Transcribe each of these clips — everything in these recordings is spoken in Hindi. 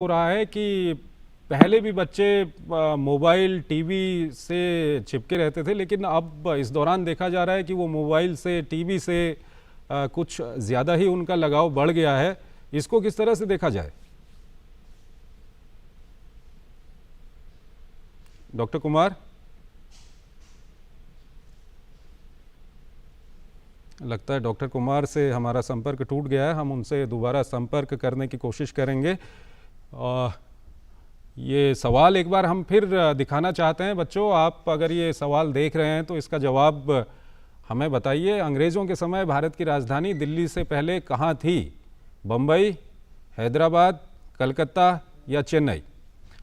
हो रहा है कि पहले भी बच्चे मोबाइल टीवी से चिपके रहते थे, लेकिन अब इस दौरान देखा जा रहा है कि वो मोबाइल से टीवी से कुछ ज़्यादा ही उनका लगाव बढ़ गया है। इसको किस तरह से देखा जाए? डॉक्टर कुमार, लगता है डॉक्टर कुमार से हमारा संपर्क टूट गया है। हम उनसे दोबारा संपर्क करने की कोशिश करेंगे। ये सवाल एक बार हम फिर दिखाना चाहते हैं। बच्चों, आप अगर ये सवाल देख रहे हैं तो इसका जवाब हमें बताइए। अंग्रेज़ों के समय भारत की राजधानी दिल्ली से पहले कहाँ थी? बम्बई, हैदराबाद, कलकत्ता या चेन्नई?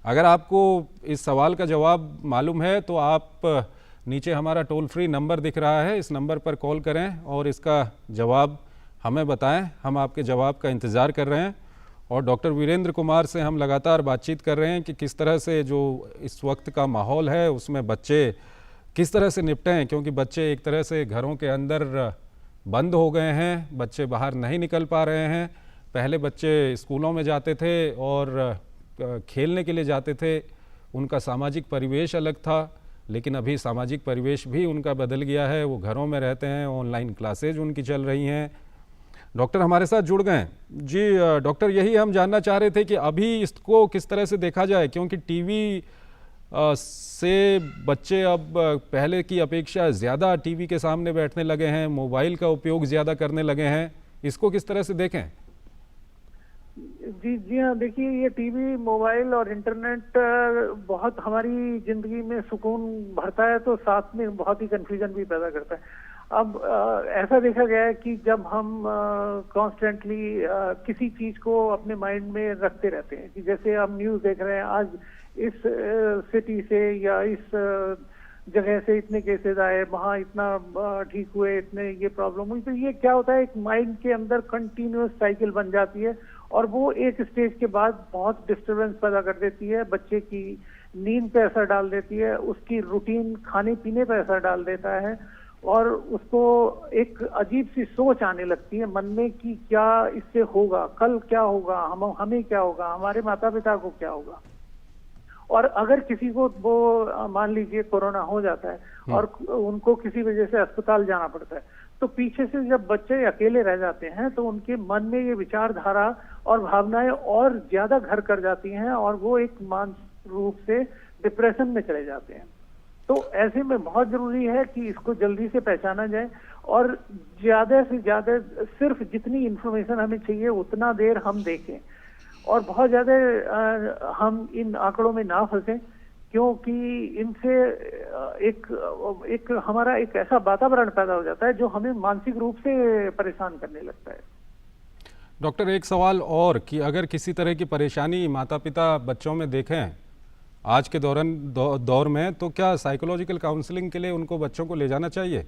अगर आपको इस सवाल का जवाब मालूम है तो आप नीचे हमारा टोल फ्री नंबर दिख रहा है, इस नंबर पर कॉल करें और इसका जवाब हमें बताएं। हम आपके जवाब का इंतज़ार कर रहे हैं। और डॉक्टर वीरेंद्र कुमार से हम लगातार बातचीत कर रहे हैं कि किस तरह से जो इस वक्त का माहौल है उसमें बच्चे किस तरह से निपटें, क्योंकि बच्चे एक तरह से घरों के अंदर बंद हो गए हैं, बच्चे बाहर नहीं निकल पा रहे हैं। पहले बच्चे स्कूलों में जाते थे और खेलने के लिए जाते थे, उनका सामाजिक परिवेश अलग था, लेकिन अभी सामाजिक परिवेश भी उनका बदल गया है। वो घरों में रहते हैं, ऑनलाइन क्लासेज उनकी चल रही हैं। डॉक्टर हमारे साथ जुड़ गए जी। डॉक्टर, यही हम जानना चाह रहे थे कि अभी इसको किस तरह से देखा जाए, क्योंकि टीवी से बच्चे अब पहले की अपेक्षा ज़्यादा टीवी के सामने बैठने लगे हैं, मोबाइल का उपयोग ज़्यादा करने लगे हैं। इसको किस तरह से देखें? जी जी हाँ, देखिए, ये टीवी, मोबाइल और इंटरनेट बहुत हमारी जिंदगी में सुकून भरता है, तो साथ में बहुत ही कंफ्यूजन भी पैदा करता है। अब ऐसा देखा गया है कि जब हम कॉन्स्टेंटली किसी चीज को अपने माइंड में रखते रहते हैं, कि जैसे हम न्यूज देख रहे हैं, आज इस सिटी से या इस जगह से इतने केसेस आए, वहाँ इतना ठीक हुए, इतने ये प्रॉब्लम हुई, तो ये क्या होता है, एक माइंड के अंदर कंटिन्यूअस साइकिल बन जाती है और वो एक स्टेज के बाद बहुत डिस्टरबेंस पैदा कर देती है, बच्चे की नींद पे असर डाल देती है, उसकी रूटीन खाने पीने पे असर डाल देता है और उसको एक अजीब सी सोच आने लगती है मन में कि क्या इससे होगा, कल क्या होगा, हमें क्या होगा, हमारे माता पिता को क्या होगा। और अगर किसी को वो मान लीजिए कोरोना हो जाता है और उनको किसी वजह से अस्पताल जाना पड़ता है, तो पीछे से जब बच्चे अकेले रह जाते हैं तो उनके मन में ये विचारधारा और भावनाएं और ज्यादा घर कर जाती हैं और वो एक मानसिक रूप से डिप्रेशन में चले जाते हैं। तो ऐसे में बहुत जरूरी है कि इसको जल्दी से पहचाना जाए और ज्यादा से ज्यादा सिर्फ जितनी इंफॉर्मेशन हमें चाहिए उतना देर हम देखें और बहुत ज्यादा हम इन आंकड़ों में ना फंसें, क्योंकि इनसे एक हमारा एक ऐसा वातावरण पैदा हो जाता है जो हमें मानसिक रूप से परेशान करने लगता है। डॉक्टर, एक सवाल और कि अगर किसी तरह की परेशानी माता पिता बच्चों में देखें आज के दौर में, तो क्या साइकोलॉजिकल काउंसलिंग के लिए उनको बच्चों को ले जाना चाहिए?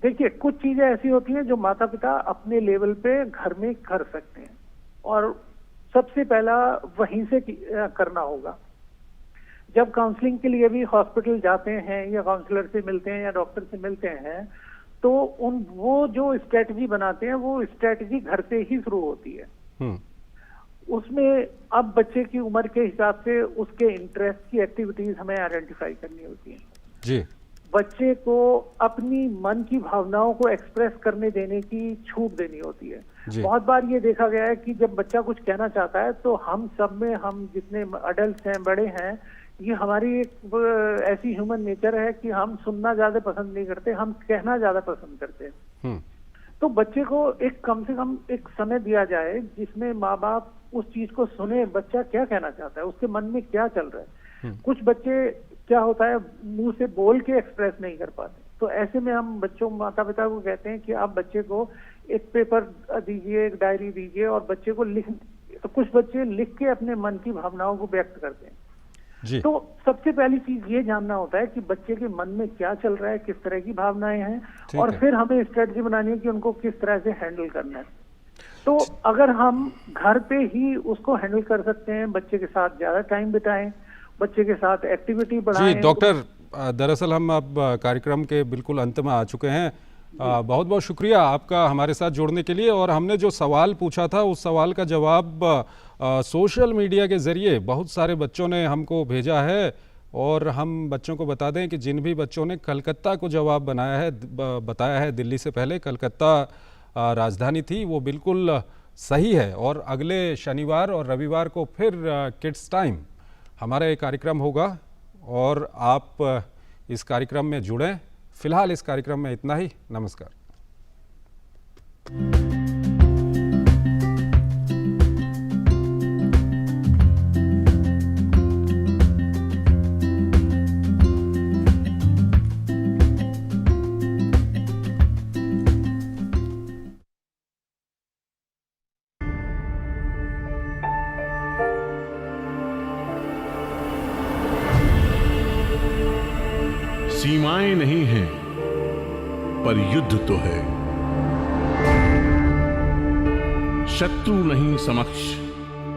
देखिए, कुछ चीजें ऐसी होती हैं जो माता पिता अपने लेवल पे घर में कर सकते हैं और सबसे पहला वहीं से करना होगा। जब काउंसलिंग के लिए भी हॉस्पिटल जाते हैं या काउंसलर से मिलते हैं या डॉक्टर से मिलते हैं, तो वो जो स्ट्रेटजी बनाते हैं वो स्ट्रेटजी घर से ही शुरू होती है। उसमें अब बच्चे की उम्र के हिसाब से उसके इंटरेस्ट की एक्टिविटीज हमें आइडेंटिफाई करनी होती है जी। बच्चे को अपनी मन की भावनाओं को एक्सप्रेस करने देने की छूट देनी होती है। बहुत बार ये देखा गया है कि जब बच्चा कुछ कहना चाहता है तो हम सब में, हम जितने अडल्ट हैं, बड़े हैं, ये हमारी एक ऐसी ह्यूमन नेचर है कि हम सुनना ज्यादा पसंद नहीं करते, हम कहना ज्यादा पसंद करते हैं। तो बच्चे को एक कम से कम एक समय दिया जाए जिसमें माँ बाप उस चीज को सुने, बच्चा क्या कहना चाहता है, उसके मन में क्या चल रहा है। कुछ बच्चे क्या होता है, मुंह से बोल के एक्सप्रेस नहीं कर पाते, तो ऐसे में हम बच्चों, माता पिता को कहते हैं कि आप बच्चे को एक पेपर दीजिए, एक डायरी दीजिए और बच्चे को लिख। तो कुछ बच्चे लिख के अपने मन की भावनाओं को व्यक्त करते हैं जी। तो सबसे पहली चीज ये जानना होता है कि बच्चे के मन में क्या चल रहा है, किस तरह की भावनाएं हैं, और फिर हमें स्ट्रेटजी बनानी है कि उनको किस तरह से हैंडल करना है। तो अगर हम घर पे ही उसको हैंडल कर सकते हैं, बच्चे के साथ ज्यादा टाइम बिताएं, बच्चे के साथ एक्टिविटी बढ़ाएं। जी डॉक्टर, दरअसल हम अब कार्यक्रम के बिल्कुल अंत में आ चुके हैं। बहुत बहुत शुक्रिया आपका हमारे साथ जुड़ने के लिए। और हमने जो सवाल पूछा था उस सवाल का जवाब सोशल मीडिया के ज़रिए बहुत सारे बच्चों ने हमको भेजा है और हम बच्चों को बता दें कि जिन भी बच्चों ने कलकत्ता को जवाब बताया है दिल्ली से पहले कलकत्ता राजधानी थी, वो बिल्कुल सही है। और अगले शनिवार और रविवार को फिर किड्स टाइम हमारा एक कार्यक्रम होगा और आप इस कार्यक्रम में जुड़ें। फिलहाल इस कार्यक्रम में इतना ही। नमस्कार। सीमाएं नहीं हैं, पर युद्ध तो है। शत्रु नहीं समक्ष,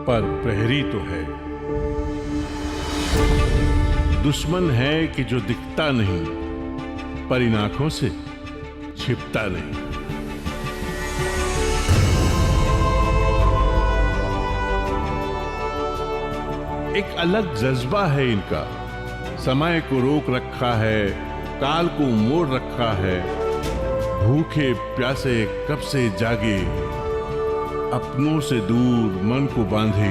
पर प्रहरी तो है। दुश्मन है कि जो दिखता नहीं, पर इन आंखों से छिपता नहीं। एक अलग जज्बा है इनका, समय को रोक रखा है, काल को मोड़ रखा है। भूखे प्यासे कब से जागे, अपनों से दूर मन को बांधे।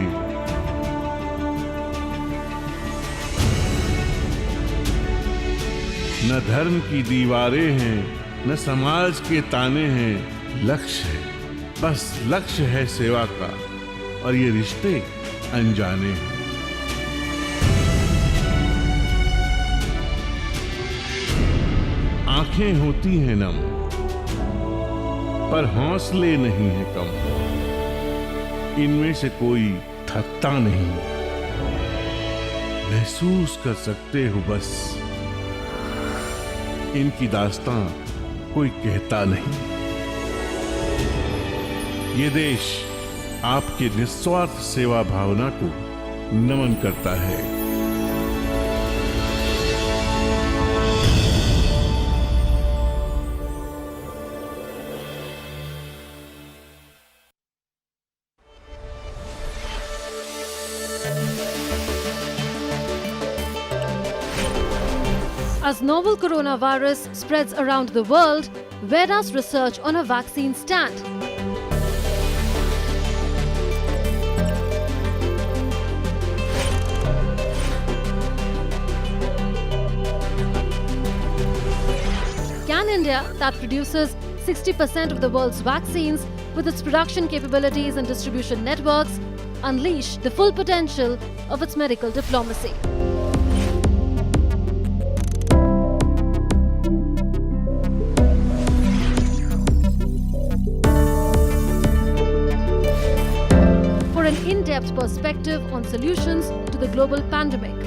न धर्म की दीवारें हैं, न समाज के ताने हैं। लक्ष्य है, बस लक्ष्य है सेवा का, और ये रिश्ते अनजाने हैं। आंखें होती हैं नम, पर हौसले नहीं है कम। इनमें से कोई थकता नहीं, महसूस कर सकते हो बस। इनकी दास्तां कोई कहता नहीं। ये देश आपके निस्वार्थ सेवा भावना को नमन करता है। As novel coronavirus spreads around the world, where does research on a vaccine stand? Can India, that produces 60% of the world's vaccines, with its production capabilities and distribution networks, unleash the full potential of its medical diplomacy? An in-depth perspective on solutions to the global pandemic.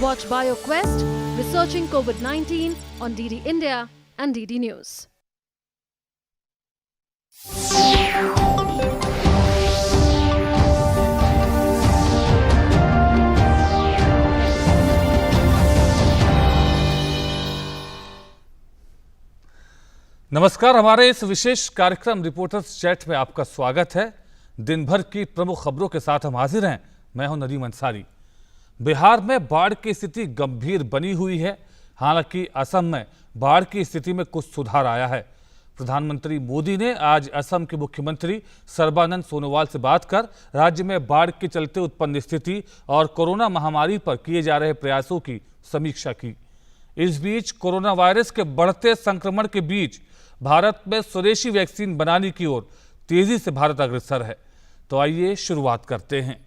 Watch BioQuest, Researching COVID-19 on DD India and DD News. नमस्कार। हमारे इस विशेष कार्यक्रम रिपोर्टर्स चैट में आपका स्वागत है। दिन भर की प्रमुख खबरों के साथ हम हाजिर हैं। मैं हूं नदीम अंसारी। बिहार में बाढ़ की स्थिति गंभीर बनी हुई है। हालांकि असम में बाढ़ की स्थिति में कुछ सुधार आया है। प्रधानमंत्री मोदी ने आज असम के मुख्यमंत्री सर्बानंद सोनोवाल से बात कर राज्य में बाढ़ के चलते उत्पन्न स्थिति और कोरोना महामारी पर किए जा रहे प्रयासों की समीक्षा की। इस बीच कोरोना वायरस के बढ़ते संक्रमण के बीच भारत में स्वदेशी वैक्सीन बनाने की ओर तेजी से भारत अग्रसर है। तो आइए शुरुआत करते हैं।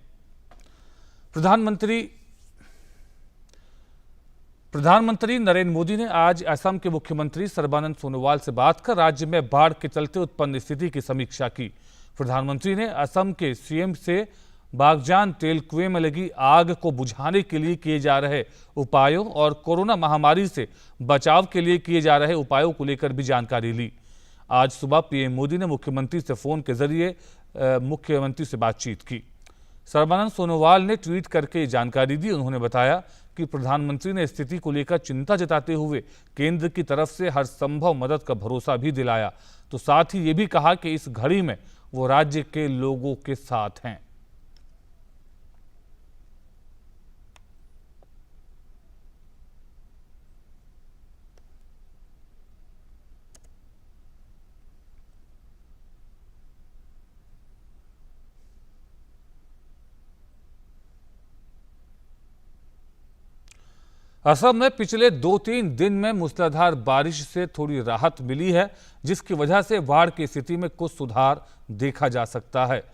प्रधानमंत्री नरेंद्र मोदी ने आज असम के मुख्यमंत्री सर्बानंद सोनोवाल से बात कर राज्य में बाढ़ के चलते उत्पन्न स्थिति की समीक्षा की। प्रधानमंत्री ने असम के सीएम से बागजान तेल कुएं में लगी आग को बुझाने के लिए किए जा रहे उपायों और कोरोना महामारी से बचाव के लिए किए जा रहे उपायों को लेकर भी जानकारी ली। आज सुबह पीएम मोदी ने मुख्यमंत्री से फोन के जरिए मुख्यमंत्री से बातचीत की। सर्बानंद सोनोवाल ने ट्वीट करके जानकारी दी। उन्होंने बताया कि प्रधानमंत्री ने स्थिति को लेकर चिंता जताते हुए केंद्र की तरफ से हर संभव मदद का भरोसा भी दिलाया। तो साथ ही ये भी कहा कि इस घड़ी में वो राज्य के लोगों के साथ हैं। असम में पिछले 2-3 दिन में मूसलाधार बारिश से थोड़ी राहत मिली है, जिसकी वजह से बाढ़ की स्थिति में कुछ सुधार देखा जा सकता है।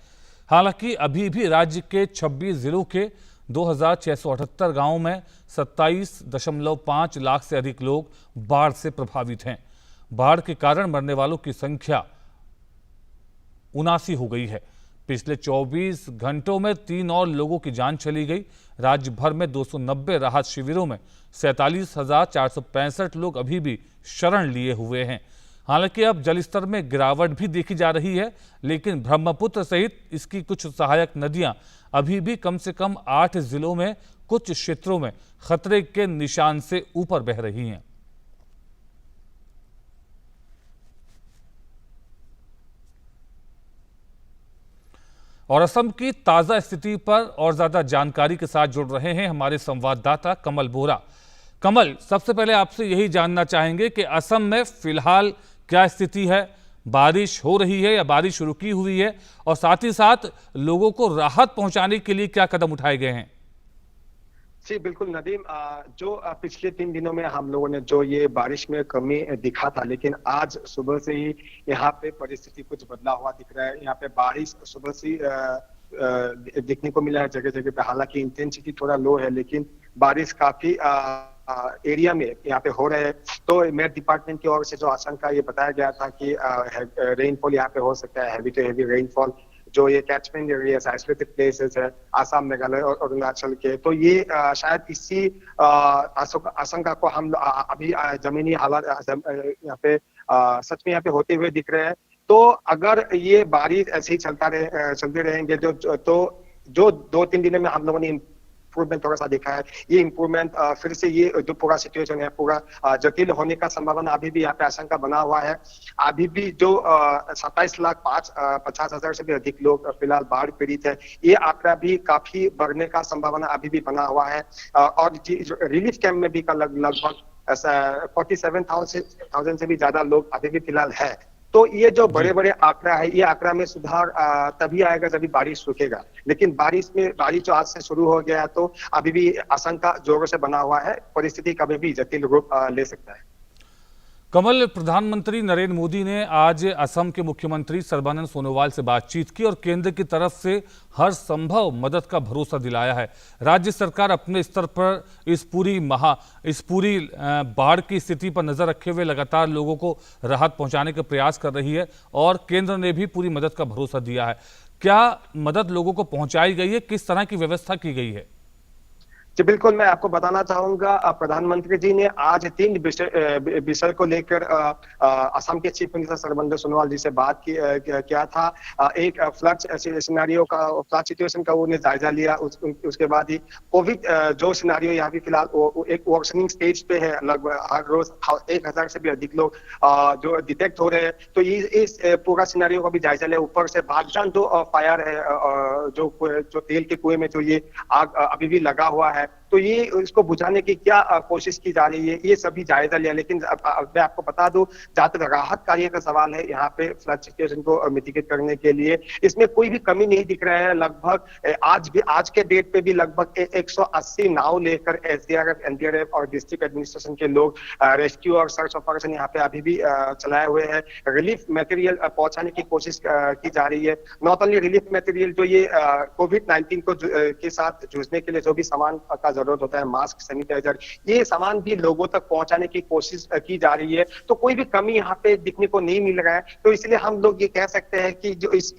हालांकि अभी भी राज्य के 26 जिलों के 2678 गांवों में 27.5 लाख से अधिक लोग बाढ़ से प्रभावित हैं। बाढ़ के कारण मरने वालों की संख्या 79 हो गई है। पिछले 24 घंटों में 3 और लोगों की जान चली गई। राज्य भर में 290 राहत शिविरों में 47,465 लोग अभी भी शरण लिए हुए हैं। हालांकि अब जलस्तर में गिरावट भी देखी जा रही है, लेकिन ब्रह्मपुत्र सहित इसकी कुछ सहायक नदियां अभी भी कम से कम 8 जिलों में कुछ क्षेत्रों में खतरे के निशान से ऊपर बह रही हैं। और असम की ताजा स्थिति पर और ज्यादा जानकारी के साथ जुड़ रहे हैं हमारे संवाददाता कमल बोहरा। कमल, सबसे पहले आपसे यही जानना चाहेंगे कि असम में फिलहाल क्या स्थिति है, बारिश हो रही है या बारिश रुकी हुई है, और साथ ही साथ लोगों को राहत पहुंचाने के लिए क्या कदम उठाए गए हैं? जी बिल्कुल नदीम, जो पिछले 3 दिनों में हम लोगों ने जो ये बारिश में कमी दिखा था, लेकिन आज सुबह से ही यहाँ पे परिस्थिति कुछ बदला हुआ दिख रहा है। यहाँ पे बारिश सुबह से दिखने को मिला है जगह जगह पे। हालांकि इंटेंसिटी थोड़ा लो है, लेकिन बारिश काफी एरिया में यहाँ पे हो रहे हैं। तो मेट डिपार्टमेंट की ओर से जो आशंका ये बताया गया था कि रेनफॉल यहाँ पे हो सकता है, हैवी टू हैवी रेनफॉल, जो ये कैचमेंट एरियाज आइसोलेटेड प्लेसेस है आसाम, मेघालय और अरुणाचल के। तो ये शायद इसी आशंका को हम अभी जमीनी हालात यहाँ पे सच में यहाँ पे होते हुए दिख रहे हैं। तो अगर ये बारिश ऐसे ही चलते रहेंगे तो जो 2-3 दिनों में हम लोगों ने इम्प्रूवमेंट थोड़ा सा देखा है, ये इम्प्रूवमेंट फिर से ये जो पूरा सिचुएशन है पूरा जटिल होने का संभावना अभी भी यहाँ पे आशंका बना हुआ है। अभी भी जो 27,50,000 से भी अधिक लोग फिलहाल बाढ़ पीड़ित है, ये आंकड़ा भी काफी बढ़ने का संभावना अभी भी बना हुआ है। और रिलीफ कैंप में भी लगभग 47,000 से भी ज्यादा लोग अभी भी फिलहाल है। तो ये जो बड़े बड़े आंकड़ा है, ये आंकड़ा में सुधार तभी आएगा जब बारिश रुकेगा। लेकिन बारिश जो आज से शुरू हो गया, तो अभी भी आशंका जोरों से बना हुआ है, परिस्थिति कभी भी जटिल रूप ले सकता है। कमल, प्रधानमंत्री नरेंद्र मोदी ने आज असम के मुख्यमंत्री सर्बानंद सोनोवाल से बातचीत की और केंद्र की तरफ से हर संभव मदद का भरोसा दिलाया है। राज्य सरकार अपने स्तर पर इस पूरी बाढ़ की स्थिति पर नजर रखे हुए लगातार लोगों को राहत पहुंचाने का प्रयास कर रही है और केंद्र ने भी पूरी मदद का भरोसा दिया है। क्या मदद लोगों को पहुंचाई गई है? किस तरह की व्यवस्था की गई है? जी बिल्कुल, मैं आपको बताना चाहूंगा, प्रधानमंत्री जी ने आज 3 विषय को लेकर असम के चीफ मिनिस्टर सर्बानंद सोनोवाल जी से बात किया था। एक फ्लड सिचुएशन का उन्हें जायजा लिया। उसके बाद ही कोविड जो सिनेरियो यहाँ भी फिलहाल एक वर्सनिंग स्टेज पे है, लगभग हर रोज 1,000 से भी अधिक लोग जो डिटेक्ट हो रहे हैं। तो इस पूरा सिनेरियो का भी जायजा लिया। ऊपर से बागजान जो फायर है, जो तेल के कुएं में जो ये आग अभी भी लगा हुआ है, तो ये इसको बुझाने की क्या कोशिश की जा रही है, ये सभी जायजा लिया। लेकिन मैं आपको बता दूं, जहां तक राहत कार्य का सवाल है, यहाँ पे फ्लड सिचुएशन को मिटिगेट करने के लिए इसमें कोई भी कमी नहीं दिख रहा है। लगभग आज के डेट पे भी लगभग 180 नाव लेकर एसडीआरएफ, एनडीआरएफ और डिस्ट्रिक्ट एडमिनिस्ट्रेशन के लोग रेस्क्यू और सर्च ऑपरेशन यहाँ पे अभी भी चलाए हुए हैं। रिलीफ मटेरियल पहुंचाने की कोशिश की जा रही है। नॉट ओनली रिलीफ मटेरियल, जो ये कोविड-19 के साथ जूझने के लिए जो भी सामान का जरूरत होता है, मास्क, सैनिटाइजर, ये सामान भी लोगों तक पहुंचाने की कोशिश की जा रही है। तो कोई भी कमी यहाँ पे दिखने को नहीं मिल रहा है। तो इसलिए हम लोग ये कह सकते हैं कि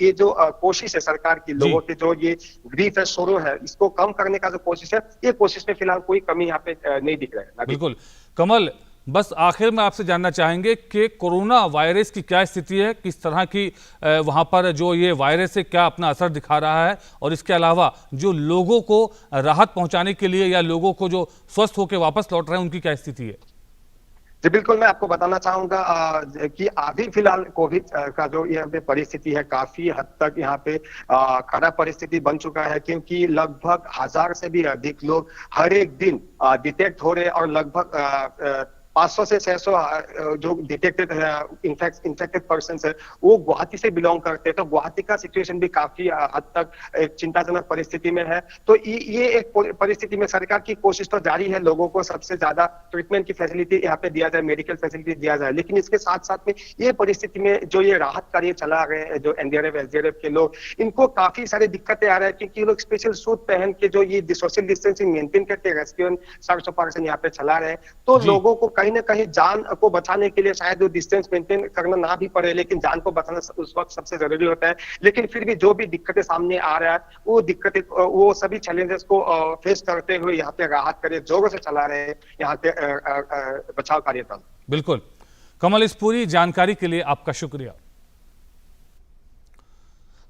ये जो कोशिश है सरकार की, लोगों के जो ये ग्रीफ है, शोरो है, इसको कम करने का जो कोशिश है, ये कोशिश में फिलहाल कोई कमी यहाँ पे नहीं दिख रहा है। बिल्कुल कमल, बस आखिर में आपसे जानना चाहेंगे कि कोरोना वायरस की क्या स्थिति है, किस तरह की वहां पर जो ये वायरस है क्या अपना असर दिखा रहा है, और इसके अलावा जो लोगों को राहत पहुंचाने के लिए या लोगों को जो स्वस्थ होकर वापस लौट रहे हैं उनकी क्या स्थिति है? जी बिल्कुल, मैं आपको बताना चाहूंगा कि अभी फिलहाल कोविड का जो यहाँ पे परिस्थिति है काफी हद तक यहाँ पे खराब परिस्थिति बन चुका है, क्योंकि लगभग 1000 से भी अधिक लोग हर एक दिन डिटेक्ट हो रहे हैं और लगभग 500 से 600 जो डिटेक्टेड इंफेक्टेड पर्सन है वो गुवाहाटी से बिलोंग करते हैं। तो गुवाहाटी का सिचुएशन भी काफी हद तक एक चिंताजनक परिस्थिति में है। तो ये एक परिस्थिति में सरकार की कोशिश तो जारी है, लोगों को सबसे ज्यादा ट्रीटमेंट की फैसिलिटी यहाँ पे दिया जाए, मेडिकल फैसिलिटी दिया जाए, लेकिन इसके साथ साथ में ये परिस्थिति में जो ये राहत कार्य चला रहे हैं जो एनडीआरएफ एसडीआरएफ के लोग, इनको काफी सारी दिक्कतें आ रही है, क्योंकि ये लोग स्पेशल सूट पहन के जो ये सोशल डिस्टेंसिंग मेंटेन करके रेस्क्यू सर्च ऑपरेशन यहाँ पे चला रहे हैं। तो लोगों को कहीं ना कहीं जान को बचाने के लिए शायद वो डिस्टेंस मेंटेन करना ना भी पड़े, लेकिन जान को बचाना उस वक्त सबसे जरूरी होता है। लेकिन फिर भी जो भी दिक्कतें सामने आ रहा है वो दिक्कतें, वो सभी चैलेंजेस को फेस करते हुए यहाँ पे राहत कार्य जोरों से चला रहे हैं यहाँ पे बचाव कार्य दल। बिल्कुल कमल, इस पूरी जानकारी के लिए आपका शुक्रिया।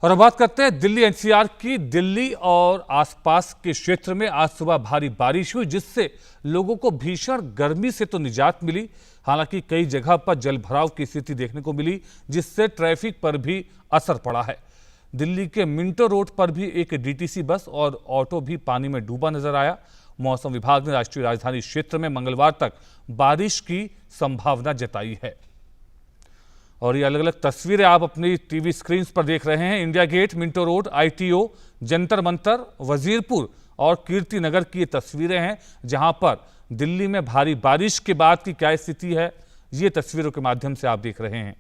और अब बात करते हैं दिल्ली एनसीआर की। दिल्ली और आसपास के क्षेत्र में आज सुबह भारी बारिश हुई, जिससे लोगों को भीषण गर्मी से तो निजात मिली, हालांकि कई जगह पर जलभराव की स्थिति देखने को मिली, जिससे ट्रैफिक पर भी असर पड़ा है। दिल्ली के मिंटो रोड पर भी एक डीटीसी बस और ऑटो भी पानी में डूबा नजर आया। मौसम विभाग ने राष्ट्रीय राजधानी क्षेत्र में मंगलवार तक बारिश की संभावना जताई है। और ये अलग अलग तस्वीरें आप अपनी टीवी स्क्रीन पर देख रहे हैं। India Gate, Minto Road, ITO, Jantar Mantar, Wazirpur और कीर्ति नगर की ये तस्वीरें हैं, जहां पर दिल्ली में भारी बारिश के बाद की क्या स्थिति है, ये तस्वीरों के माध्यम से आप देख रहे हैं।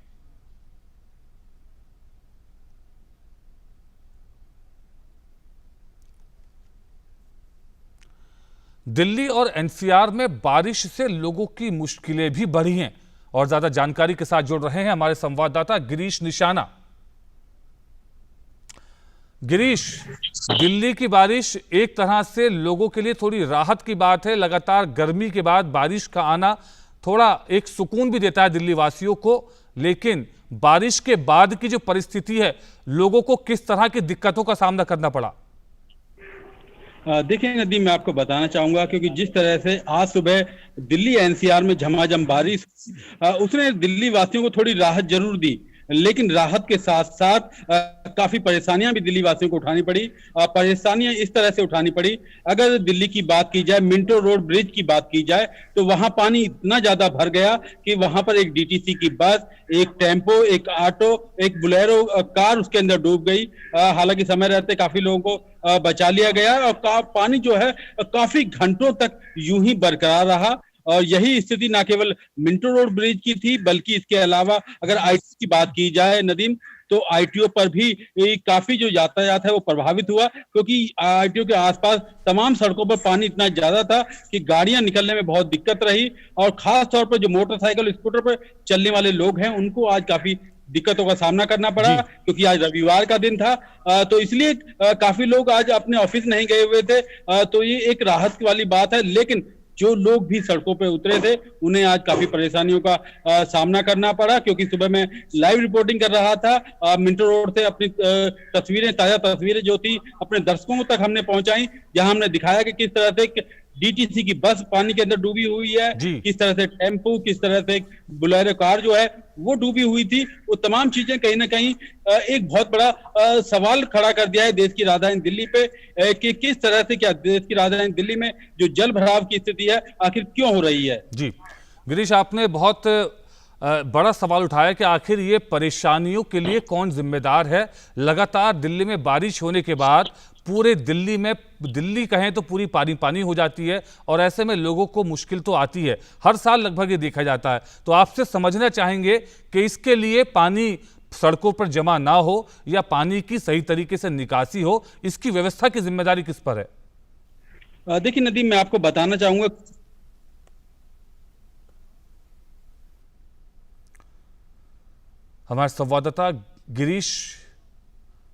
दिल्ली और एनसीआर में बारिश से लोगों की मुश्किलें भी बढ़ी हैं। और ज्यादा जानकारी के साथ जुड़ रहे हैं हमारे संवाददाता गिरीश निशाना। गिरीश, दिल्ली की बारिश एक तरह से लोगों के लिए थोड़ी राहत की बात है। लगातार गर्मी के बाद बारिश का आना थोड़ा एक सुकून भी देता है दिल्ली वासियों को, लेकिन बारिश के बाद की जो परिस्थिति है, लोगों को किस तरह की दिक्कतों का सामना करना पड़ा? देखिए नदीम, मैं आपको बताना चाहूंगा, क्योंकि जिस तरह से आज सुबह दिल्ली एनसीआर में झमाझम बारिश उसने दिल्ली वासियों को थोड़ी राहत जरूर दी, लेकिन राहत के साथ साथ काफी परेशानियां भी दिल्ली वासियों को उठानी पड़ी। परेशानियां इस तरह से उठानी पड़ी, अगर दिल्ली की बात की जाए, मिंटो रोड ब्रिज की बात की जाए, तो वहां पानी इतना ज्यादा भर गया कि वहां पर एक डीटीसी की बस, एक टेम्पो, एक ऑटो, एक बोलेरो कार उसके अंदर डूब गई। हालांकि समय रहते काफी लोगों को बचा लिया गया और पानी जो है काफी घंटों तक यूं ही बरकरार रहा। और यही स्थिति न केवल मिंटो रोड ब्रिज की थी, बल्कि इसके अलावा अगर आईटीओ की बात की जाए नदीम, तो आईटीओ पर भी काफी जो यातायात है वो प्रभावित हुआ, क्योंकि आईटीओ के आसपास तमाम सड़कों पर पानी इतना ज्यादा था कि गाड़ियां निकलने में बहुत दिक्कत रही। और खास तौर पर जो मोटरसाइकिल स्कूटर पर चलने वाले लोग हैं, उनको आज काफी दिक्कतों का सामना करना पड़ा, क्योंकि आज रविवार का दिन था। तो इसलिए काफी लोग आज अपने ऑफिस नहीं गए हुए थे। तो ये एक राहत वाली बात है, लेकिन जो लोग भी सड़कों पे उतरे थे उन्हें आज काफी परेशानियों का सामना करना पड़ा, क्योंकि सुबह मैं लाइव रिपोर्टिंग कर रहा था मिंटो रोड से। अपनी ताजा तस्वीरें जो थी अपने दर्शकों तक हमने पहुंचाई, जहां हमने दिखाया कि किस तरह से डीटीसी की बस पानी के अंदर डूबी हुई है, किस तरह से टेम्पो, किस तरह से बोलेरो कार जो है वो डूबी हुई थी। वो तमाम चीजें कहीं ना कहीं एक बहुत बड़ा सवाल खड़ा कर दिया है देश की राजधानी दिल्ली पे, कि किस तरह से क्या देश की राजधानी दिल्ली में जो जल भराव की स्थिति है आखिर क्यों हो रही है। जी गिरीश, आपने बहुत बड़ा सवाल उठाया कि आखिर ये परेशानियों के लिए कौन जिम्मेदार है। लगातार दिल्ली में बारिश होने के बाद पूरे दिल्ली कहें तो पूरी पानी पानी हो जाती है, और ऐसे में लोगों को मुश्किल तो आती है। हर साल लगभग ये देखा जाता है। तो आपसे समझना चाहेंगे कि इसके लिए पानी सड़कों पर जमा ना हो या पानी की सही तरीके से निकासी हो, इसकी व्यवस्था की जिम्मेदारी किस पर है? देखिए नदीम, मैं आपको बताना चाहूंगा, हमारे संवाददाता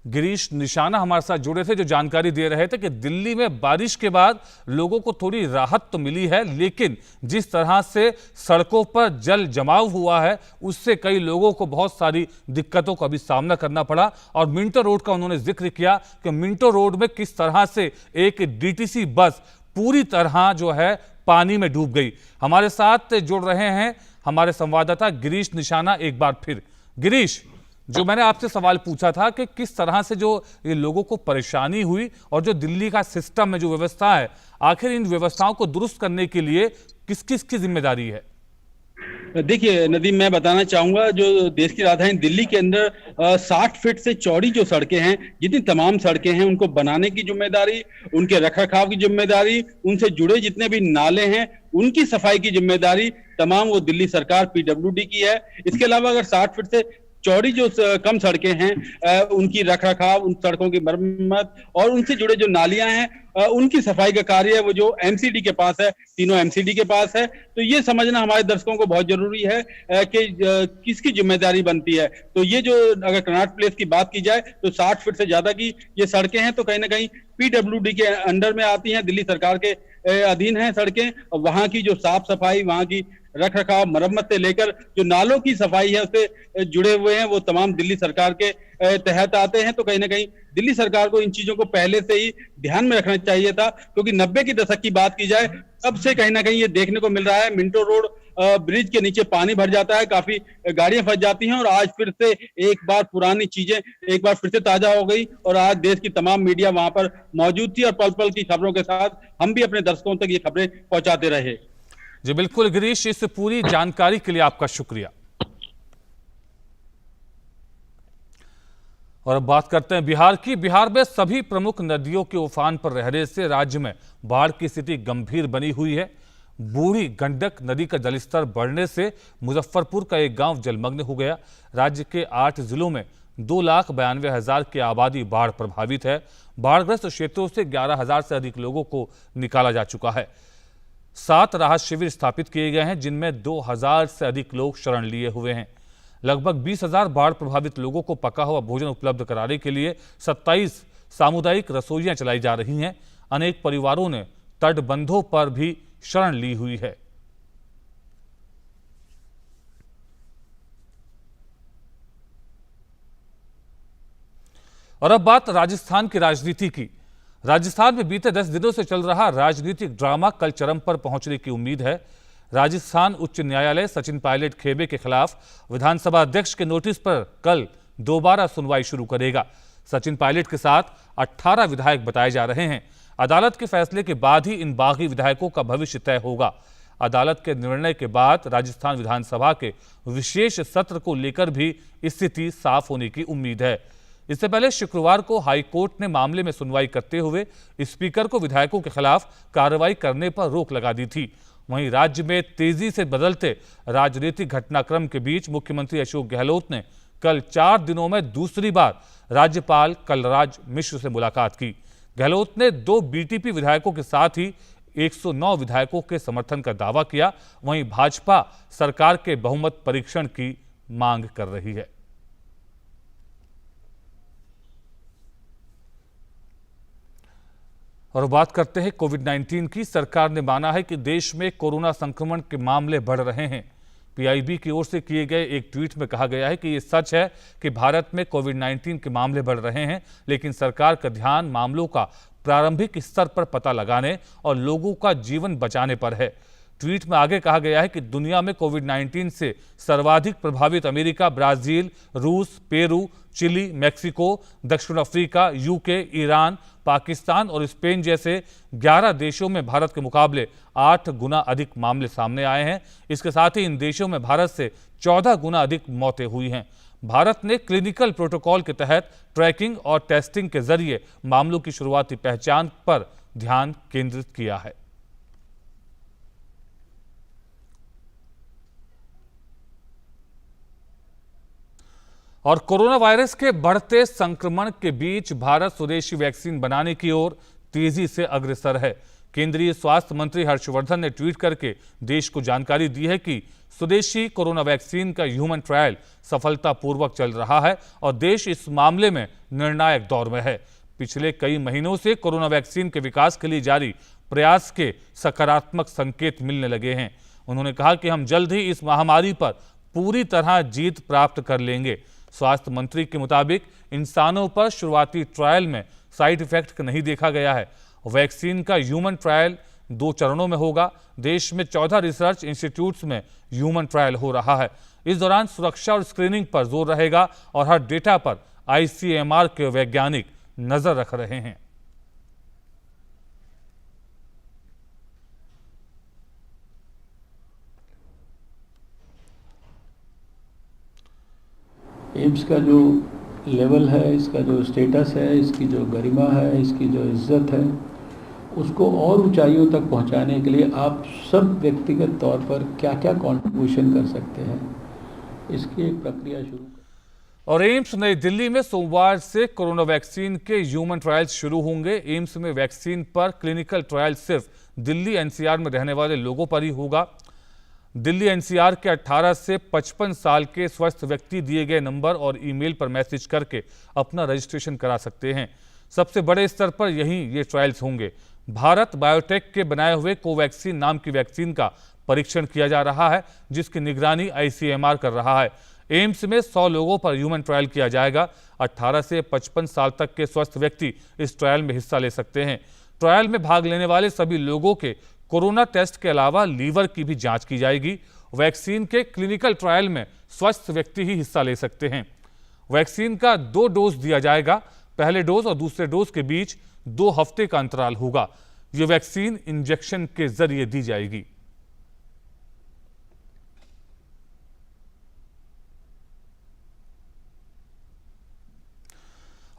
गिरीश निशाना हमारे साथ जुड़े थे, जो जानकारी दे रहे थे कि दिल्ली में बारिश के बाद लोगों को थोड़ी राहत तो मिली है, लेकिन जिस तरह से सड़कों पर जल जमाव हुआ है उससे कई लोगों को बहुत सारी दिक्कतों का भी सामना करना पड़ा। और मिंटो रोड का उन्होंने जिक्र किया कि मिंटो रोड में किस तरह से एक डीटीसी बस पूरी तरह जो है पानी में डूब गई। हमारे साथ जुड़ रहे हैं हमारे संवाददाता गिरीश निशाना एक बार फिर। गिरीश, जो मैंने आपसे सवाल पूछा था कि किस तरह से जो ये लोगों को परेशानी हुई और जो दिल्ली का सिस्टम में जो व्यवस्था है, आखिर इन व्यवस्थाओं को दुरुस्त करने के लिए किस किस की जिम्मेदारी है? देखिए नदीम, मैं बताना चाहूंगा, जो देश की राजधानी दिल्ली के अंदर 60 फीट से चौड़ी जो सड़कें हैं, जितनी तमाम सड़कें हैं, उनको बनाने की जिम्मेदारी, उनके रखरखाव की जिम्मेदारी, उनसे जुड़े जितने भी नाले हैं उनकी सफाई की जिम्मेदारी तमाम वो दिल्ली सरकार पीडब्ल्यूडी की है। इसके अलावा अगर 60 फीट से चौड़ी जो कम सड़कें हैं उनकी रखरखाव, उन सड़कों की मरम्मत और उनसे जुड़े जो नालियां हैं उनकी सफाई का कार्य है वो जो एमसीडी के पास है, तीनों एमसीडी के पास है। तो ये समझना हमारे दर्शकों को बहुत जरूरी है कि किसकी जिम्मेदारी बनती है। तो ये जो अगर कनॉट प्लेस की बात की जाए तो 60 फीट से ज्यादा की ये सड़कें हैं तो कहीं ना कहीं पीडब्ल्यूडी के अंडर में आती हैं, दिल्ली सरकार के अधीन है सड़कें। वहां की जो साफ सफाई, वहां की रख रखाव, मरम्मत से लेकर जो नालों की सफाई है उससे जुड़े हुए हैं, वो तमाम दिल्ली सरकार के तहत आते हैं। तो कहीं ना कहीं दिल्ली सरकार को इन चीजों को पहले से ही ध्यान में रखना चाहिए था, क्योंकि 90 के दशक की बात की जाए तब से कहीं ना कहीं ये देखने को मिल रहा है, मिंटो रोड ब्रिज के नीचे पानी भर जाता है, काफी गाड़ियां फंस जाती हैं और आज फिर से एक बार पुरानी चीजें एक बार फिर से ताजा हो गई और आज देश की तमाम मीडिया वहां पर मौजूद थी और पल पल की खबरों के साथ हम भी अपने दर्शकों तक ये खबरें पहुंचाते रहे। जी बिल्कुल गिरीश, इस पूरी जानकारी के लिए आपका शुक्रिया। और अब बात करते हैं बिहार की। बिहार में सभी प्रमुख नदियों के उफान पर रहने से राज्य में बाढ़ की स्थिति गंभीर बनी हुई है। बूढ़ी गंडक नदी का जलस्तर बढ़ने से मुजफ्फरपुर का एक गांव जलमग्न हो गया। राज्य के 8 जिलों में 2,92,000 की आबादी बाढ़ प्रभावित है। बाढ़ग्रस्त क्षेत्रों से 11,000 से अधिक लोगों को निकाला जा चुका है। 7 राहत शिविर स्थापित किए गए हैं, जिनमें 2,000 से अधिक लोग शरण लिए हुए हैं। लगभग 20,000 बाढ़ प्रभावित लोगों को पका हुआ भोजन उपलब्ध कराने के लिए 27 सामुदायिक रसोइयां चलाई जा रही हैं। अनेक परिवारों ने तटबंधों पर भी शरण ली हुई है। और अब बात राजस्थान की राजनीति की। राजस्थान में बीते 10 दिनों से चल रहा राजनीतिक ड्रामा कल चरम पर पहुंचने की उम्मीद है। राजस्थान उच्च न्यायालय सचिन पायलट खेबे के खिलाफ विधानसभा अध्यक्ष के नोटिस पर कल दोबारा सुनवाई शुरू करेगा। सचिन पायलट के साथ 18 विधायक बताए जा रहे हैं। अदालत के फैसले के बाद ही इन बागी विधायकों का भविष्य तय होगा। अदालत के निर्णय के बाद राजस्थान विधानसभा के विशेष सत्र को लेकर भी स्थिति साफ होने की उम्मीद है। इससे पहले शुक्रवार को हाईकोर्ट ने मामले में सुनवाई करते हुए स्पीकर को विधायकों के खिलाफ कार्रवाई करने पर रोक लगा दी थी। वहीं राज्य में तेजी से बदलते राजनीतिक घटनाक्रम के बीच मुख्यमंत्री अशोक गहलोत ने कल 4 दिनों में दूसरी बार राज्यपाल कलराज मिश्र से मुलाकात की। गहलोत ने 2 बीटीपी विधायकों के साथ ही 109 विधायकों के समर्थन का दावा किया। वहीं भाजपा सरकार के बहुमत परीक्षण की मांग कर रही है। और बात करते हैं कोविड-19 की। सरकार ने माना है कि देश में कोरोना संक्रमण के मामले बढ़ रहे हैं। पीआईबी की ओर से किए गए एक ट्वीट में कहा गया है कि यह सच है कि भारत में कोविड-19 के मामले बढ़ रहे हैं, लेकिन सरकार का ध्यान मामलों का प्रारंभिक स्तर पर पता लगाने और लोगों का जीवन बचाने पर है। ट्वीट में आगे कहा गया है कि दुनिया में कोविड-19 से सर्वाधिक प्रभावित अमेरिका, ब्राजील, रूस, पेरू, चिली, मेक्सिको, दक्षिण अफ्रीका, यूके, ईरान, पाकिस्तान और स्पेन जैसे 11 देशों में भारत के मुकाबले 8 गुना अधिक मामले सामने आए हैं। इसके साथ ही इन देशों में भारत से 14 गुना अधिक मौतें हुई हैं। भारत ने क्लिनिकल प्रोटोकॉल के तहत ट्रैकिंग और टेस्टिंग के जरिए मामलों की शुरुआती पहचान पर ध्यान केंद्रित किया है। और कोरोना वायरस के बढ़ते संक्रमण के बीच भारत स्वदेशी वैक्सीन बनाने की ओर तेजी से अग्रसर है। केंद्रीय स्वास्थ्य मंत्री हर्षवर्धन ने ट्वीट करके देश को जानकारी दी है कि स्वदेशी कोरोना वैक्सीन का ह्यूमन ट्रायल सफलतापूर्वक चल रहा है और देश इस मामले में निर्णायक दौर में है। पिछले कई महीनों से कोरोना वैक्सीन के विकास के लिए जारी प्रयास के सकारात्मक संकेत मिलने लगे हैं। उन्होंने कहा कि हम जल्द ही इस महामारी पर पूरी तरह जीत प्राप्त कर लेंगे। स्वास्थ्य मंत्री के मुताबिक इंसानों पर शुरुआती ट्रायल में साइड इफेक्ट नहीं देखा गया है। वैक्सीन का ह्यूमन ट्रायल 2 चरणों में होगा। देश में 14 रिसर्च इंस्टीट्यूट्स में ह्यूमन ट्रायल हो रहा है। इस दौरान सुरक्षा और स्क्रीनिंग पर जोर रहेगा और हर डेटा पर ICMR के वैज्ञानिक नजर रख रहे हैं। एम्स का जो लेवल है, इसका जो स्टेटस है, इसकी जो गरिमा है, इसकी जो इज्जत है, उसको और ऊंचाइयों तक पहुंचाने के लिए आप सब व्यक्तिगत तौर पर क्या क्या कंट्रीब्यूशन कर सकते हैं, इसकी एक प्रक्रिया शुरू। और एम्स नई दिल्ली में सोमवार से कोरोना वैक्सीन के ह्यूमन ट्रायल्स शुरू होंगे। एम्स में वैक्सीन पर क्लिनिकल ट्रायल सिर्फ दिल्ली NCR में रहने वाले लोगों पर ही होगा। दिल्ली NCR के 18 से 55 साल के स्वस्थ व्यक्ति दिए गए नंबर और ईमेल पर मैसेज करके अपना रजिस्ट्रेशन करा सकते हैं। सबसे बड़े स्तर पर यहीं ये ट्रायल्स होंगे। भारत बायोटेक के बनाए हुए कोवैक्सीन नाम की वैक्सीन का परीक्षण किया जा रहा है, जिसकी निगरानी ICMR कर रहा है। एम्स में 100 लोगों पर ह्यूमन ट्रायल किया जाएगा। 18 से 55 साल तक के स्वस्थ व्यक्ति इस ट्रायल में हिस्सा ले सकते हैं। ट्रायल में भाग लेने वाले सभी लोगों के कोरोना टेस्ट के अलावा लीवर की भी जांच की जाएगी। वैक्सीन के क्लिनिकल ट्रायल में स्वस्थ व्यक्ति ही हिस्सा ले सकते हैं। वैक्सीन का 2 डोज दिया जाएगा। पहले डोज और दूसरे डोज के बीच 2 हफ्ते का अंतराल होगा। यह वैक्सीन इंजेक्शन के जरिए दी जाएगी।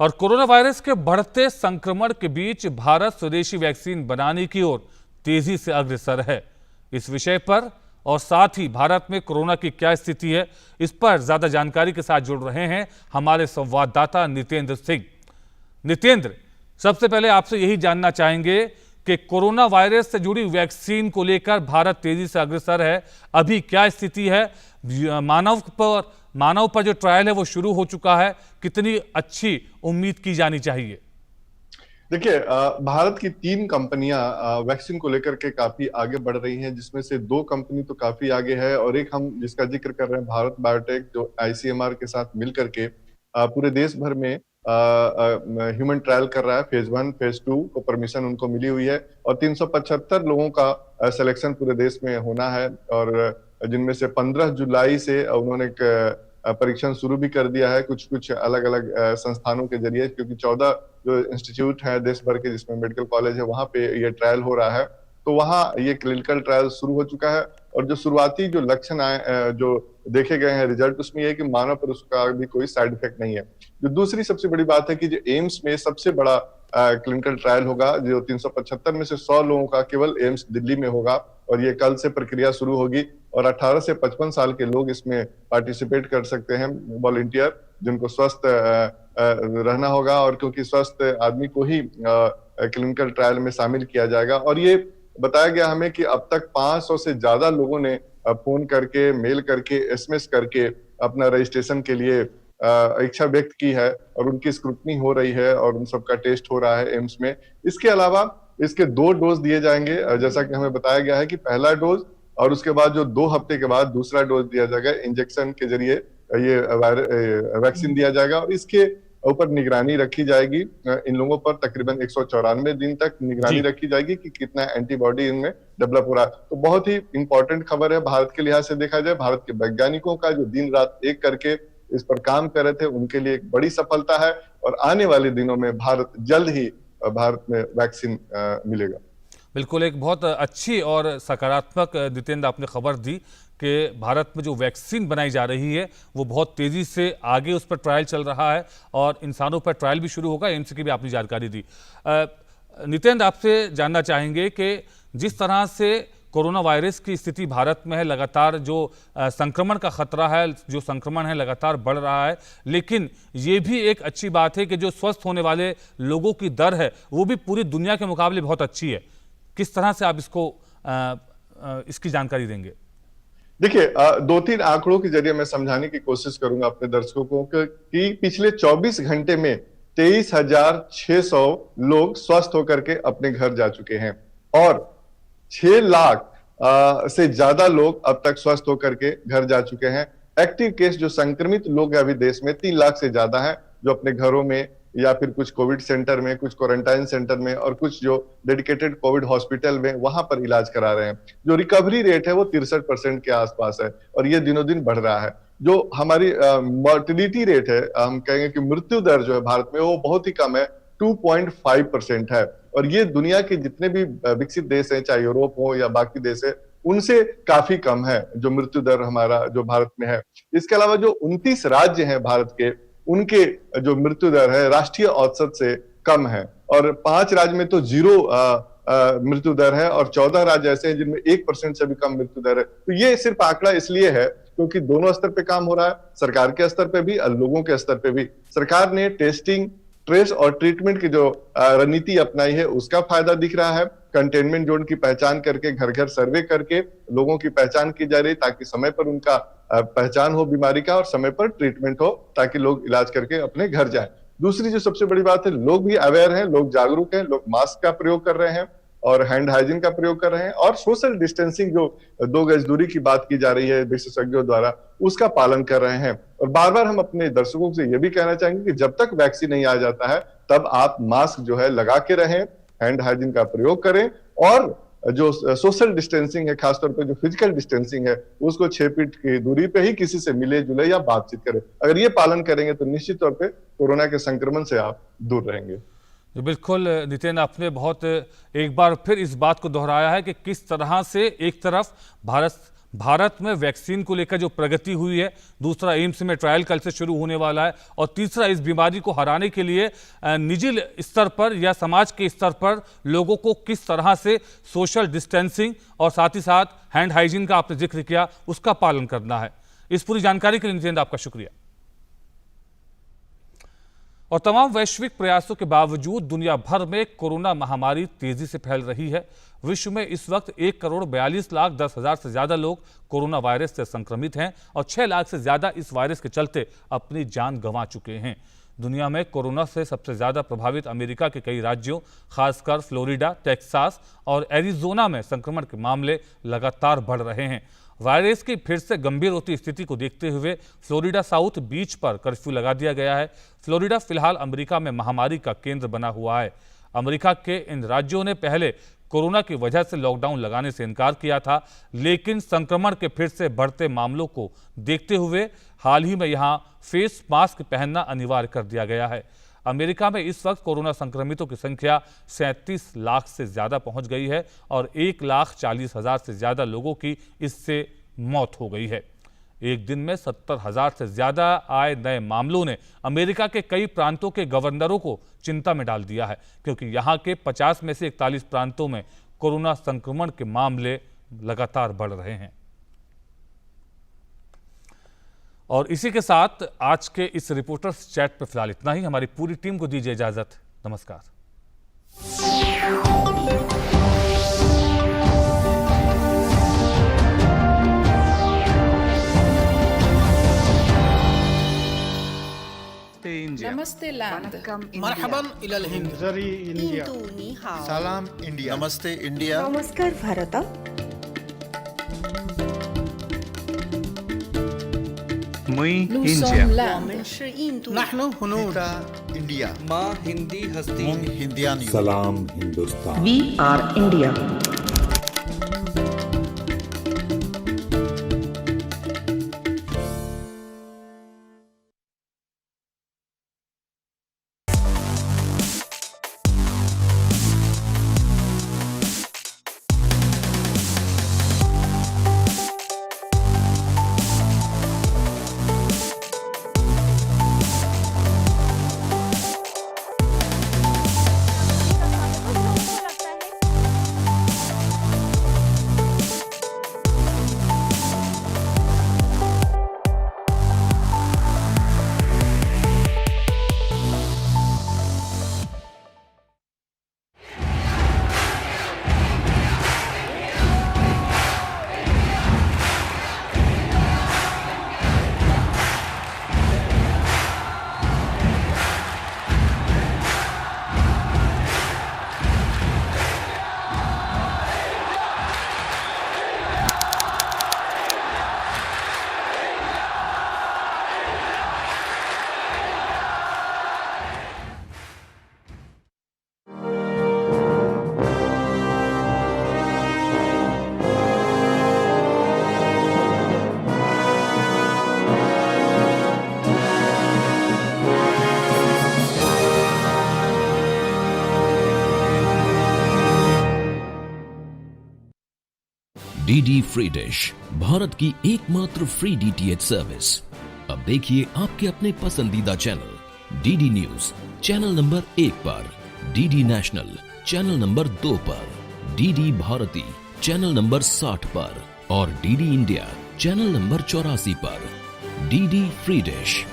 और कोरोना वायरस के बढ़ते संक्रमण के बीच भारत स्वदेशी वैक्सीन बनाने की ओर तेजी से अग्रसर है। इस विषय पर और साथ ही भारत में कोरोना की क्या स्थिति है, इस पर ज्यादा जानकारी के साथ जुड़ रहे हैं हमारे संवाददाता नितेंद्र सिंह। नितेंद्र, सबसे पहले आपसे यही जानना चाहेंगे कि कोरोना वायरस से जुड़ी वैक्सीन को लेकर भारत तेजी से अग्रसर है। अभी क्या स्थिति है? मानव पर जो ट्रायल है वो शुरू हो चुका है। कितनी अच्छी उम्मीद की जानी चाहिए? देखिए, भारत की 3 कंपनियां वैक्सीन को लेकर के काफी आगे बढ़ रही हैं, जिसमें से 2 कंपनी तो काफी आगे है और एक हम जिसका जिक्र कर रहे हैं भारत बायोटेक, जो ICMR के साथ मिलकर के पूरे देश भर में ह्यूमन ट्रायल कर रहा है। फेज 1 फेज 2 को परमिशन उनको मिली हुई है और 375 लोगों का सिलेक्शन पूरे देश में होना है और जिनमें से 15 जुलाई से उन्होंने परीक्षण शुरू भी कर दिया है कुछ अलग अलग संस्थानों के जरिए, क्योंकि 14 जो इंस्टीट्यूट है देश भर के जिसमें मेडिकल कॉलेज है वहां पे ये ट्रायल हो रहा है। तो वहां ये क्लिनिकल ट्रायल शुरू हो चुका है और जो शुरुआती जो लक्षण आए जो देखे गए हैं रिजल्ट, उसमें यह कि मानव पर उसका भी कोई साइड इफेक्ट नहीं है। जो दूसरी सबसे बड़ी बात है कि जो एम्स में सबसे बड़ा क्लिनिकल ट्रायल होगा, जो 375 में से 100 लोगों का केवल एम्स दिल्ली में होगा और ये कल से प्रक्रिया शुरू होगी और 18 से 55 साल के लोग इसमें पार्टिसिपेट कर सकते हैं, वॉलंटियर, जिनको स्वस्थ रहना होगा और क्योंकि स्वस्थ आदमी को ही क्लिनिकल ट्रायल में शामिल किया जाएगा। और ये बताया गया हमें कि अब तक 500 से ज्यादा लोगों ने फोन करके, मेल करके, SMS करके अपना रजिस्ट्रेशन के लिए इच्छा व्यक्त की है और उनकी स्क्रूटनी हो रही है और उन सबका टेस्ट हो रहा है एम्स में। इसके अलावा इसके 2 डोज दिए जाएंगे, जैसा कि हमें बताया गया है कि पहला डोज और उसके बाद जो 2 हफ्ते के बाद दूसरा डोज दिया जाएगा। इंजेक्शन के जरिए ये वैक्सीन दिया जाएगा और इसके ऊपर निगरानी रखी जाएगी। इन लोगों पर तकरीबन 194 दिन तक निगरानी रखी जाएगी कि कितना एंटीबॉडी इनमें डेवलप हो रहा है। तो बहुत ही इंपॉर्टेंट खबर है भारत के लिहाज से देखा जाए। भारत के वैज्ञानिकों का जो दिन रात एक करके इस पर काम कर रहे थे, उनके लिए एक बड़ी सफलता है और आने वाले दिनों में जल्द ही भारत में वैक्सीन मिलेगा। बिल्कुल, एक बहुत अच्छी और सकारात्मक नितेंद्र आपने खबर दी कि भारत में जो वैक्सीन बनाई जा रही है वो बहुत तेजी से आगे उस पर ट्रायल चल रहा है और इंसानों पर ट्रायल भी शुरू होगा। एम्स की भी आपने जानकारी दी। नितेंद्र, आपसे जानना चाहेंगे कि जिस तरह से कोरोना वायरस की स्थिति भारत में है, लगातार जो संक्रमण का खतरा है, जो संक्रमण है लगातार बढ़ रहा है, लेकिन ये भी एक अच्छी बात है कि जो स्वस्थ होने वाले लोगों की दर है वो भी पूरी दुनिया के मुकाबले बहुत अच्छी है। किस तरह से आप इसकी जानकारी देंगे? देखिए, 2-3 आंकड़ों के जरिए मैं समझाने की कोशिश करूंगा अपने दर्शकों को कि पिछले 24 घंटे में 23,600 लोग स्वस्थ होकर के अपने घर जा चुके हैं और 6 लाख से ज्यादा लोग अब तक स्वस्थ होकर के घर जा चुके हैं। एक्टिव केस जो संक्रमित लोग हैं अभी देश में 3 लाख से ज्यादा हैं, जो अपने घरों में या फिर कुछ कोविड सेंटर में, कुछ क्वारंटाइन सेंटर में और कुछ जो डेडिकेटेड कोविड हॉस्पिटल में वहां पर इलाज करा रहे हैं। जो रिकवरी रेट है वो 63% के आसपास है और ये दिनों दिन बढ़ रहा है। जो हमारी मॉर्टिलिटी रेट है, हम कहेंगे कि मृत्यु दर जो है भारत में वो बहुत ही कम है, 2.5% है। और ये दुनिया के जितने भी विकसित देश हैं, चाहे यूरोप हो या बाकी देश है, उनसे काफी कम है जो मृत्यु दर हमारा जो भारत में है। इसके अलावा जो 29 राज्य हैं भारत के, उनके जो मृत्यु दर है राष्ट्रीय औसत से कम है और 5 राज्य में तो 0 मृत्यु दर है और 14 राज्य ऐसे हैं जिनमें 1% से भी कम मृत्यु दर है। तो ये सिर्फ आंकड़ा इसलिए है क्योंकि दोनों स्तर पे काम हो रहा है, सरकार के स्तर पे भी और लोगों के स्तर पे भी। सरकार ने टेस्टिंग, ट्रेस और ट्रीटमेंट की जो रणनीति अपनाई है उसका फायदा दिख रहा है। कंटेनमेंट जोन की पहचान करके घर घर सर्वे करके लोगों की पहचान की जा रही ताकि समय पर उनका पहचान हो बीमारी का और समय पर ट्रीटमेंट हो ताकि लोग इलाज करके अपने घर जाएं। दूसरी जो सबसे बड़ी बात है, लोग भी अवेयर हैं, लोग जागरूक हैं, लोग मास्क का प्रयोग कर रहे हैं और हैंड हाइजीन का प्रयोग कर रहे हैं और सोशल डिस्टेंसिंग जो 2 गज दूरी की बात की जा रही है विशेषज्ञों द्वारा, उसका पालन कर रहे हैं। और बार बार हम अपने दर्शकों से ये भी कहना चाहेंगे कि जब तक वैक्सीन नहीं आ जाता है तब आप मास्क जो है लगा के रहें, हैंड हाइजीन का प्रयोग करें और जो सोशल डिस्टेंसिंग है, खासतौर पे जो फिजिकल डिस्टेंसिंग है, उसको 6 फीट की दूरी पे ही किसी से मिले जुले या बातचीत करें। अगर ये पालन करेंगे तो निश्चित तौर पे कोरोना के संक्रमण से आप दूर रहेंगे। जी बिल्कुल नितिन, आपने बहुत एक बार फिर इस बात को दोहराया है कि किस तरह से एक तरफ भारत में वैक्सीन को लेकर जो प्रगति हुई है, दूसरा एम्स में ट्रायल कल से शुरू होने वाला है और तीसरा इस बीमारी को हराने के लिए निजी स्तर पर या समाज के स्तर पर लोगों को किस तरह से सोशल डिस्टेंसिंग और साथ ही साथ हैंड हाइजीन का आपने जिक्र किया, उसका पालन करना है। इस पूरी जानकारी के लिए नितिन आपका शुक्रिया। और तमाम वैश्विक प्रयासों के बावजूद दुनिया भर में कोरोना महामारी तेजी से फैल रही है। विश्व में इस वक्त 1,42,10,000 से ज्यादा लोग कोरोना वायरस से संक्रमित हैं और 6 लाख से ज्यादा इस वायरस के चलते अपनी जान गंवा चुके हैं। दुनिया में कोरोना से सबसे ज्यादा प्रभावित अमेरिका के कई राज्यों, खासकर फ्लोरिडा, टेक्सास और एरिजोना में संक्रमण के मामले लगातार बढ़ रहे हैं। वायरस की फिर से गंभीर होती स्थिति को देखते हुए फ्लोरिडा साउथ बीच पर कर्फ्यू लगा दिया गया है। फ्लोरिडा फिलहाल अमेरिका में महामारी का केंद्र बना हुआ है। अमेरिका के इन राज्यों ने पहले कोरोना की वजह से लॉकडाउन लगाने से इनकार किया था, लेकिन संक्रमण के फिर से बढ़ते मामलों को देखते हुए हाल ही में यहां फेस मास्क पहनना अनिवार्य कर दिया गया है। अमेरिका में इस वक्त कोरोना संक्रमितों की संख्या 37 लाख से ज्यादा पहुंच गई है और 1,40,000 से ज्यादा लोगों की इससे मौत हो गई है। एक दिन में 70,000 से ज्यादा आए नए मामलों ने अमेरिका के कई प्रांतों के गवर्नरों को चिंता में डाल दिया है, क्योंकि यहां के 50 में से 41 प्रांतों में कोरोना संक्रमण के मामले लगातार बढ़ रहे हैं। और इसी के साथ आज के इस रिपोर्टर्स चैट पर फिलहाल इतना ही। हमारी पूरी टीम को दीजिए इजाजत। नमस्कार। नमस्ते लैंड, मरहबन इलल हिंद, जरी इंडिया, सलाम इंडिया, नमस्ते इंडिया, नमस्कार भारत, मुई इंडिया, नहनु हुनूर इंडिया, माँ हिंदी हस्ती, हिंदियानी, सलाम Hindustan, we are India. DD free dish, Bharat की एकमात्र फ्री डीटीएच सर्विस। अब देखिए आपके अपने पसंदीदा channel DD news channel number 1 पर, डीडी नेशनल चैनल नंबर 2 पर, डीडी भारती चैनल नंबर 60 पर और डीडी इंडिया चैनल नंबर 84 पर। DD free dish